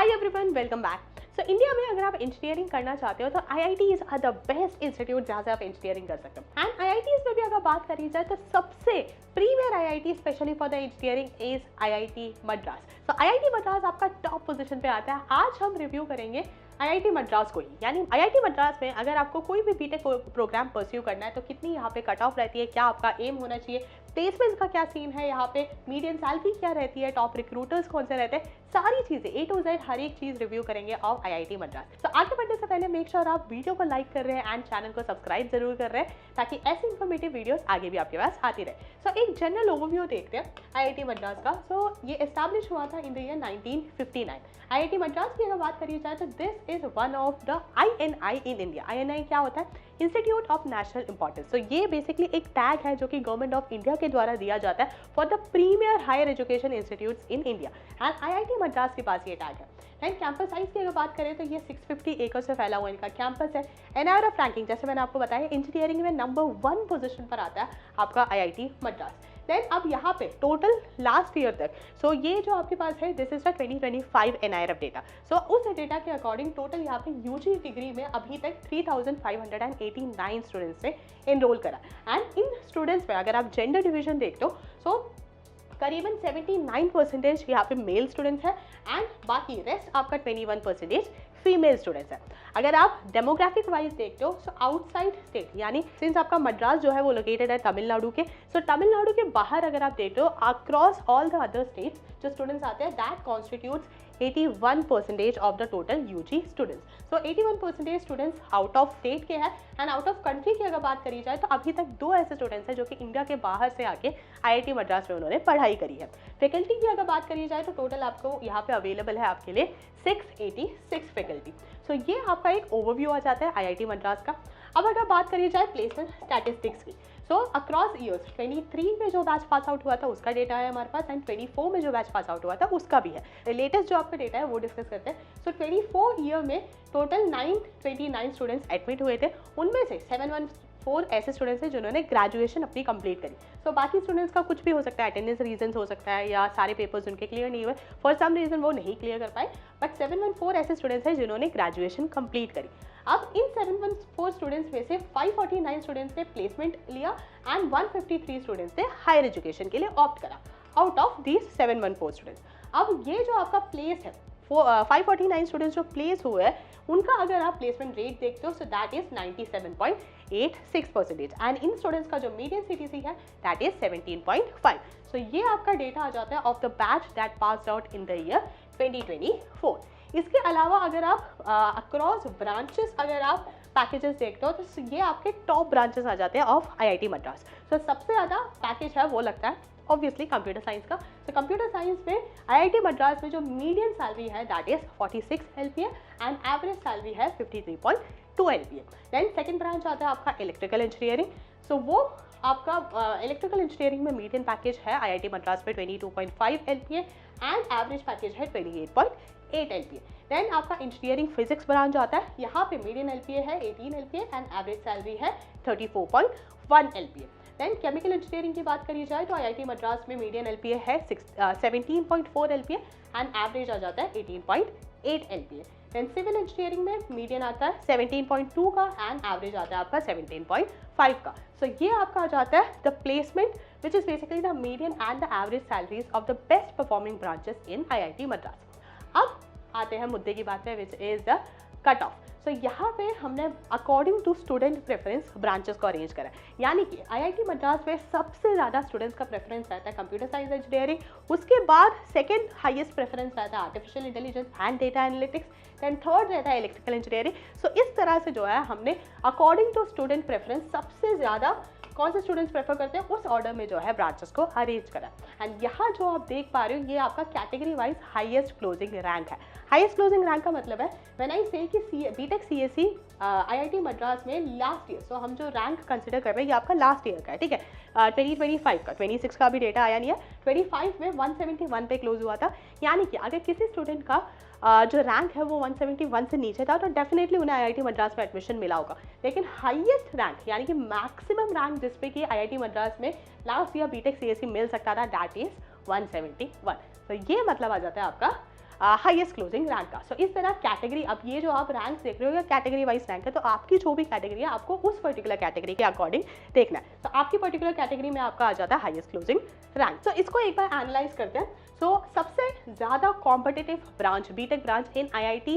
हाय everyone, welcome back. So India में अगर आप इंजीनियरिंग करना चाहते हो तो IITs are the best institute जहाँ से आप इंजीनियरिंग कर सकते हो। एंड IITs में भी अगर बात करी जाए तो सबसे premier IIT specially for the engineering is IIT Madras. तो IIT मद्रास आपका टॉप पोजीशन पे आता है। आज हम रिव्यू करेंगे IIT मद्रास को ही, यानी IIT मद्रास में अगर आपको कोई भी बीटेक प्रोग्राम परस्यू करना है तो कितनी यहाँ पे कट ऑफ रहती है, क्या आपका एम होना चाहिए, प्लेसमेंट्स का क्या सीन है, यहाँ पे मीडियम सैलरी क्या रहती है, टॉप रिक्रूटर्स कौन से रहते हैं, सारी चीज़ें A to Z हर एक चीज़ रिव्यू करेंगे ऑफ IIT मद्रास। तो आगे बढ़ने से पहले मेक श्योर आप वीडियो को लाइक कर रहे हैं एंड चैनल को सब्सक्राइब जरूर कर रहे हैं ताकि ऐसी इन्फॉर्मेटिव वीडियोस आगे भी आपके पास आती रहे। सो एक जनरल ओवरव्यू देखते हैं IIT मद्रास का। सो ये एस्टैब्लिश हुआ था in the year 1959। IIT Madras की अगर बात करी जाए तो this is one of the INI in India. INI क्या होता है? Institute of national importance. तो ये बेसिकली एक टैग है जो कि गवर्नमेंट ऑफ इंडिया के द्वारा दिया जाता है for the premier higher education institutes in India and IIT Madras के पास ये टैग है। एंड कैंपस साइज की अगर बात करें तो ये 650 एकड़ से फैला हुआ इनका कैंपस है। NIRF रैंकिंग जैसे मैंने आपको बताया इंजीनियरिंग में नंबर 1 पोजीशन पर आता है आपका IIT मद्रास। देन अब यहाँ पे टोटल लास्ट ईयर तक ये जो आपके पास है this is the 2025 NIRF data. उस डेटा के अकॉर्डिंग टोटल यहाँ पे UG डिग्री में अभी तक 3589 स्टूडेंट्स ने एनरोल करा। एंड इन स्टूडेंट्स में अगर आप जेंडर डिवीजन देखते हो करीबन 79% यहाँ पे मेल स्टूडेंट्स है एंड बाकी रेस्ट आपका 21% फीमेल स्टूडेंट्स है। अगर आप डेमोग्राफिक वाइज देखते हो आउटसाइड स्टेट यानी सिंस आपका मद्रास जो है वो लोकेटेड है तमिलनाडु के, तमिलनाडु के बाहर अगर आप देखते हो across all the other states जो स्टूडेंट्स आते हैं that constitutes 81% of the total UG students. 81% students out of state के हैं एंड आउट ऑफ कंट्री की अगर बात करी जाए तो अभी तक 2 ऐसे स्टूडेंट्स हैं जो कि इंडिया के बाहर से आके IIT मद्रास में उन्होंने पढ़ाई करी है। फैकल्टी की अगर बात करी जाए तो टोटल आपको यहाँ पे अवेलेबल है आपके लिए 686 फैकल्टी। ये आपका एक ओवरव्यू आ जाता है IIT मद्रास का। अब अगर बात करी जाए प्लेसमेंट स्टैटिस्टिक्स की अक्रॉस ईयर्स 23 में जो बैच पास आउट हुआ था उसका डेटा है हमारे पास एंड 24 में जो बैच पास आउट हुआ था उसका भी है। लेटेस्ट जो आपका डेटा है वो डिस्कस करते हैं। 24 ईयर में टोटल 929 स्टूडेंट्स एडमिट हुए थे, उनमें से 714 ऐसे स्टूडेंट्स हैं जिन्होंने ग्रेजुएशन अपनी कंप्लीट करी। बाकी स्टूडेंट्स का कुछ भी हो सकता है, अटेंडेंस रीजन हो सकता है या सारे पेपर्स उनके क्लियर नहीं हुए, फॉर सम रीजन वो नहीं क्लियर कर पाए, बट 714 ऐसे स्टूडेंट्स हैं जिन्होंने ग्रेजुएशन कंप्लीट करी। अब इन 714 स्टूडेंट्स में से 549 स्टूडेंट्स ने प्लेसमेंट लिया एंड 153 स्टूडेंट्स ने हायर एजुकेशन के लिए ऑप्ट करा आउट ऑफ दीज 714 स्टूडेंट्स। अब ये जो आपका प्लेस है 549 स्टूडेंट्स जो प्लेस हुए हैं उनका अगर आप प्लेसमेंट रेट देखते हो that is 97.86% and in students का जो मीडियन CTC है दैट इज 17.5। ये आपका डेटा आ जाता है of the batch that passed out in the year 2024। इसके अलावा अगर आप अक्रॉस ब्रांचेस अगर आप पैकेजेस देखते हो तो ये आपके टॉप ब्रांचेस आ जाते हैं ऑफ IIT मद्रास। सबसे ज़्यादा पैकेज है वो लगता है ऑब्वियसली कंप्यूटर साइंस का। कंप्यूटर साइंस में IIT मद्रास में जो मीडियम सैलरी है that is 46 LPA and average salary है 53.2 LPA। देन सेकंड ब्रांच आता है आपका इलेक्ट्रिकल इंजीनियरिंग। वो आपका इलेक्ट्रिकल इंजीनियरिंग में मीडियम पैकेज है IIT मद्रास में 22.5 LPA एंड एवरेज पैकेज है 28.8 LPA। देन आपका इंजीनियरिंग फिजिक्स ब्रांच आता है, यहाँ पे मीडियम LPA है 18 LPA एंड एवरेज सैलरी है 34.1 LPA। देन केमिकल इंजीनियरिंग की बात करी जाए तो IIT मद्रास में मीडियम LPA है 17.4 LPA एंड एवरेज आ जाता है 18.8 LPA। देन सिविल इंजीनियरिंग में मीडियन आता है 17.2 का एंड एवरेज आता है आपका 17.5 का। ये आपका आ जाता है the placement which is basically the median and the average salaries of the best performing branches in IIT Madras. अब आते हैं मुद्दे की बात पे which is the cut off. यहाँ पे हमने according to student preference branches को अरेंज करा है, यानी कि IIT मद्रास में सबसे ज़्यादा स्टूडेंट्स का प्रेफरेंस रहता है कंप्यूटर साइंस इंजीनियरिंग, उसके बाद सेकंड हाईएस्ट प्रेफरेंस रहता है artificial intelligence and data analytics, then third रहता है इलेक्ट्रिकल इंजीनियरिंग। इस तरह से जो है हमने अकॉर्डिंग टू स्टूडेंट प्रेफरेंस सबसे ज़्यादा कौन से स्टूडेंट्स प्रेफर करते हैं उस ऑर्डर में जो है ब्रांचेस को अरेंज करा। एंड यहाँ जो आप देख पा रहे हो ये आपका category wise highest closing rank है। हाईएस्ट क्लोजिंग रैंक का मतलब है व्हेन आई से कि बीटेक CSE IIT मद्रास में लास्ट ईयर, हम जो रैंक कंसिडर कर रहे हैं ये आपका लास्ट ईयर का है, ठीक है, 2025 का, 26 का अभी डेटा आया नहीं है, 25 में 171 पे क्लोज हुआ था। यानी कि अगर किसी स्टूडेंट का जो रैंक है वो 171 से नीचे था तो डेफिनेटली उन्हें IIT मद्रास में एडमिशन मिला होगा। लेकिन हाईएस्ट रैंक यानी कि मैक्सिमम रैंक जिस पे कि IIT मद्रास में लास्ट ईयर बीटेक CSE मिल सकता था दैट इज 171। ये मतलब आ जाता है आपका हाईएस्ट क्लोजिंग रैंक का। सो इस तरह कैटेगरी, अब ये जो आप रैंक देख रहे हो या कैटेगरी वाइज रैंक है, तो आपकी जो भी कैटेगरी है आपको उस पर्टिकुलर कैटेगरी के अकॉर्डिंग देखना है। तो आपकी पर्टिकुलर कैटेगरी में आपका आ जाता है हाईएस्ट क्लोजिंग रैंक। तो इसको एक बार एनालाइज करते हैं। सो सबसे ज़्यादा competitive branch, B Tech branch in IIT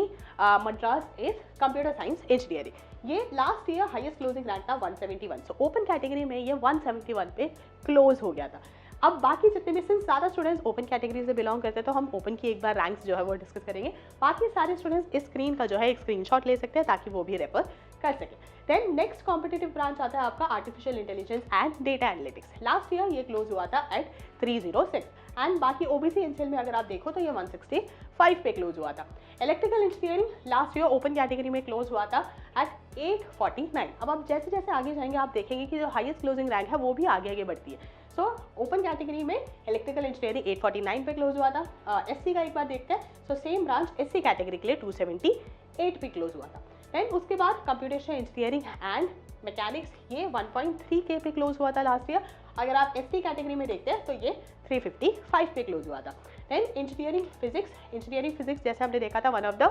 Madras is computer science engineering. ये last year highest closing rank था 171। सो ओपन कैटेगरी में ये 171 पे क्लोज हो गया था। अब बाकी जितने भी, सिंस ज़्यादा स्टूडेंट्स ओपन कैटेगरी से बिलोंग करते हैं, तो हम ओपन की एक बार रैंक्स जो है वो डिस्कस करेंगे। बाकी सारे स्टूडेंट्स इस स्क्रीन का जो है एक स्क्रीनशॉट ले सकते हैं ताकि वो भी रेफर कर सकें। देन नेक्स्ट कॉम्पिटिटिव ब्रांच आता है आपका artificial intelligence and data analytics. Last year ये क्लोज हुआ था एट 306 एंड बाकी OBC एनसीएल में अगर आप देखो तो ये 165 पे क्लोज हुआ था। Electrical engineering last year open category में क्लोज हुआ था एट 849। अब आप जैसे जैसे आगे जाएंगे आप देखेंगे कि जो हाईएस्ट क्लोजिंग रैंक है वो भी आगे आगे बढ़ती है। सो ओपन कैटेगरी में इलेक्ट्रिकल इंजीनियरिंग 849 पे क्लोज हुआ था। SC का एक बार देखते हैं। So same branch SC category के लिए 278 पे क्लोज हुआ था। देन उसके बाद कंप्यूटेशनल इंजीनियरिंग एंड मैकेनिक्स, ये 1.3K पे क्लोज हुआ था लास्ट ईयर। अगर आप SC कैटेगरी में देखते हैं तो ये 355 पे क्लोज हुआ था। देन इंजीनियरिंग फिजिक्स जैसे हमने देखा था one of the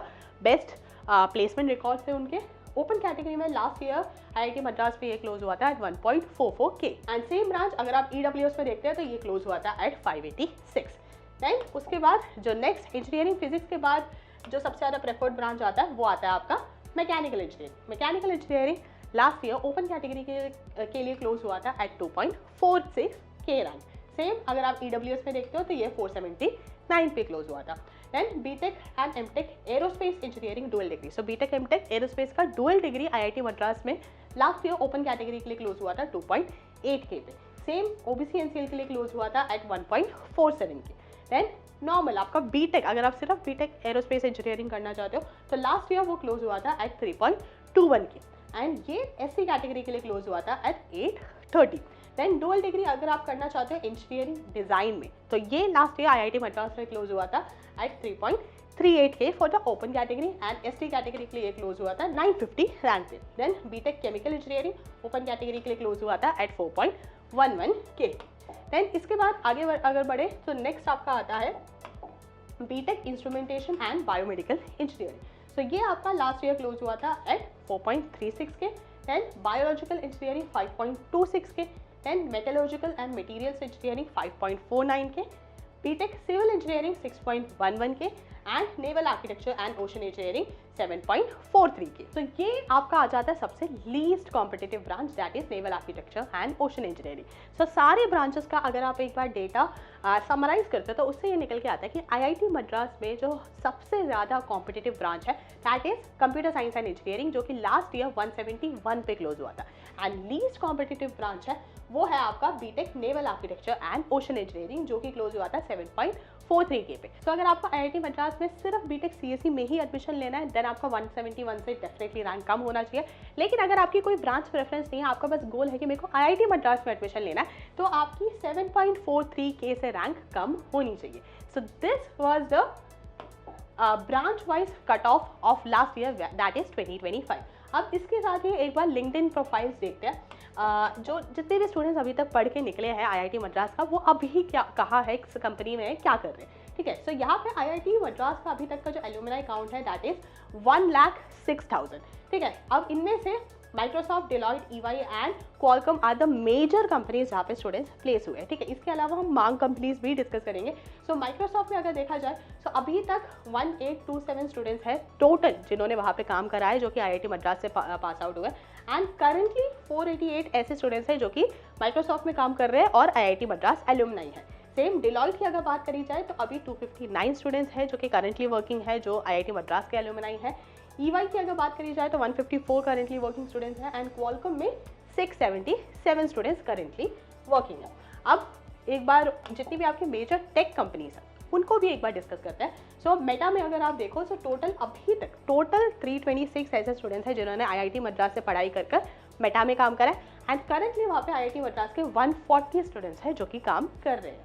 best placement record थे उनके। ओपन कैटेगरी में लास्ट ईयर IIT मद्रास पे ये क्लोज हुआ था eight 1.44K and same branch अगर आप EWS में देखते हैं तो ये क्लोज हुआ था एट 586। देन उसके बाद जो नेक्स्ट इंजीनियरिंग फिजिक्स के बाद जो सबसे ज़्यादा प्रेफर्ड ब्रांच आता है वो आता है आपका mechanical engineering. Last year open category के लिए क्लोज हुआ था एट 2.46K रैंक। सेम अगर आप EWS में देखते हो तो ये 479 पे क्लोज हुआ था। Then BTech and MTech aerospace engineering dual degree. So BTech MTech aerospace का डुअल डिग्री IIT मद्रास में लास्ट ईयर ओपन कैटेगरी के लिए क्लोज हुआ था 2.8K पे। सेम OBC एनसीएल के लिए क्लोज हुआ था एट 1.47K। देन नॉर्मल आपका बीटेक, अगर आप सिर्फ बीटेक एरोस्पेस इंजीनियरिंग करना चाहते हो तो लास्ट ईयर वो क्लोज हुआ था एट 3.21K एंड ये SC कैटेगरी के लिए क्लोज हुआ था एट 830। देन डुअल डिग्री अगर आप करना चाहते हो इंजीनियरिंग डिजाइन में तो ये लास्ट ईयर IIT मद्रास में क्लोज हुआ था at 3.38K for the open category and ST category के लिए क्लोज हुआ था 950 रैंक पे। Then BTech chemical engineering open category के लिए क्लोज हुआ था एट 4.11K। देन इसके बाद आगे अगर बढ़े तो नेक्स्ट आपका आता है B Tech instrumentation and biomedical engineering. So ये आपका लास्ट ईयर क्लोज हुआ था at 4.36K। Then biological engineering 5.26K। Then metallurgical and materials engineering 5.49K। B Tech civil engineering 6.11K and naval architecture and ocean engineering 7.43K। तो ये आपका आ जाता है सबसे least competitive branch that is naval architecture and ocean engineering. So सारे branches का अगर आप एक बार डेटा समराइज करते हो तो उससे ये निकल के आता है कि IIT मद्रास में जो सबसे ज़्यादा कॉम्पिटिटिव ब्रांच है that is computer science and engineering, जो कि लास्ट ईयर 171 पे क्लोज हुआ था। एंड लीस्ट कॉम्पिटिटिव ब्रांच है वो है आपका BTech naval architecture and ocean engineering, जो कि क्लोज हुआ था 7.43K पे। तो अगर आपको IIT मद्रास में सिर्फ बीटेक CSE में ही एडमिशन लेना है देन आपका 171 से डेफिनेटली रैंक कम होना चाहिए। लेकिन अगर आपकी कोई ब्रांच प्रेफरेंस नहीं है, आपका बस गोल है कि मेरे को IIT मद्रास में एडमिशन लेना है, तो आपकी 7.43K से रैंक कम होनी चाहिए। So this was the branch wise cut off last year that is 2025। अब इसके साथ ही एक बार लिंक्डइन प्रोफाइल्स देखते हैं। जो जितने भी स्टूडेंट्स अभी तक पढ़ के निकले हैं IIT मद्रास का, वो अभी क्या कहा है इस कंपनी में क्या कर रहे हैं, ठीक है। सो यहाँ पे IIT मद्रास का अभी तक का जो एल्यूमिनाई काउंट है दैट इज 1,06,000, ठीक है। अब इनमें से Microsoft, Deloitte, EY and Qualcomm are the major companies जहाँ पे स्टूडेंट्स प्लेस हुए हैं, ठीक है। इसके अलावा हम मांग कंपनीज भी डिस्कस करेंगे। सो माइक्रोसॉफ्ट में अगर देखा जाए तो अभी तक 1827 स्टूडेंट्स है टोटल जिन्होंने वहाँ पे काम करा है, जो कि IIT मद्रास से पास आउट हुए। एंड करंटली 488 ऐसे स्टूडेंट्स हैं जो कि माइक्रोसॉफ्ट में काम कर रहे हैं और IIT मद्रास एल्यूमनाई है। सेम डिलॉयट की अगर बात करी जाए तो अभी 259 स्टूडेंट्स हैं जो कि करंटली वर्किंग है, जो IIT मद्रास के एल्यूमनाई है। EY की अगर बात करी जाए तो 154 करंटली वर्किंग स्टूडेंट्स हैं एंड क्वालकॉम में 677 स्टूडेंट्स करंटली वर्किंग है। अब एक बार जितनी भी आपकी मेजर टेक कंपनीज हैं उनको भी एक बार डिस्कस करते हैं। सो मेटा में अगर आप देखो तो अभी तक टोटल 326 ऐसे स्टूडेंट्स हैं जिन्होंने IIT मद्रास से पढ़ाई कर मेटा में काम करा है एंड करंटली वहाँ पे IIT मद्रास के 140 स्टूडेंट्स हैं जो कि काम कर रहे हैं।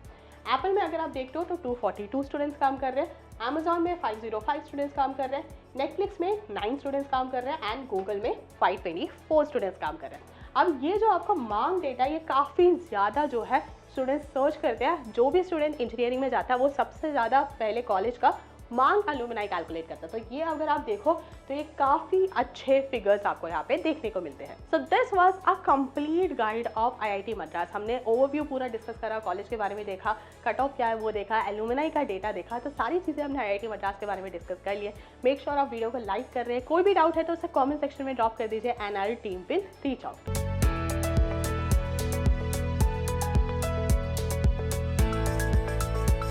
एप्पल में अगर आप देखते हो तो 242 स्टूडेंट्स काम कर रहे हैं, अमेजॉन में 505 स्टूडेंट्स काम कर रहे हैं, नेटफ्लिक्स में 9 स्टूडेंट्स काम कर रहे हैं एंड गूगल में 524 स्टूडेंट्स काम कर रहे हैं। अब ये जो आपका मांग डेटा ये काफ़ी ज़्यादा जो है स्टूडेंट्स सर्च करते हैं। जो भी स्टूडेंट इंजीनियरिंग में जाता है वो सबसे ज़्यादा पहले कॉलेज का मांग अलुमनाई कैलकुलेट करता है। तो ये अगर आप देखो तो ये काफ़ी अच्छे फिगर्स आपको यहाँ पे देखने को मिलते हैं। So this was a complete guide of IIT Madras. हमने ओवरव्यू पूरा डिस्कस करा, कॉलेज के बारे में देखा, कट ऑफ क्या है वो देखा, अलुमनाई का डेटा देखा, तो सारी चीज़ें हमने आईआईटी मद्रास के बारे में डिस्कस कर लिए। मेक श्योर आप वीडियो को लाइक कर रहे हैं, कोई भी डाउट है तो उसे कॉमेंट सेक्शन में ड्रॉप कर दीजिए and our team will reach out.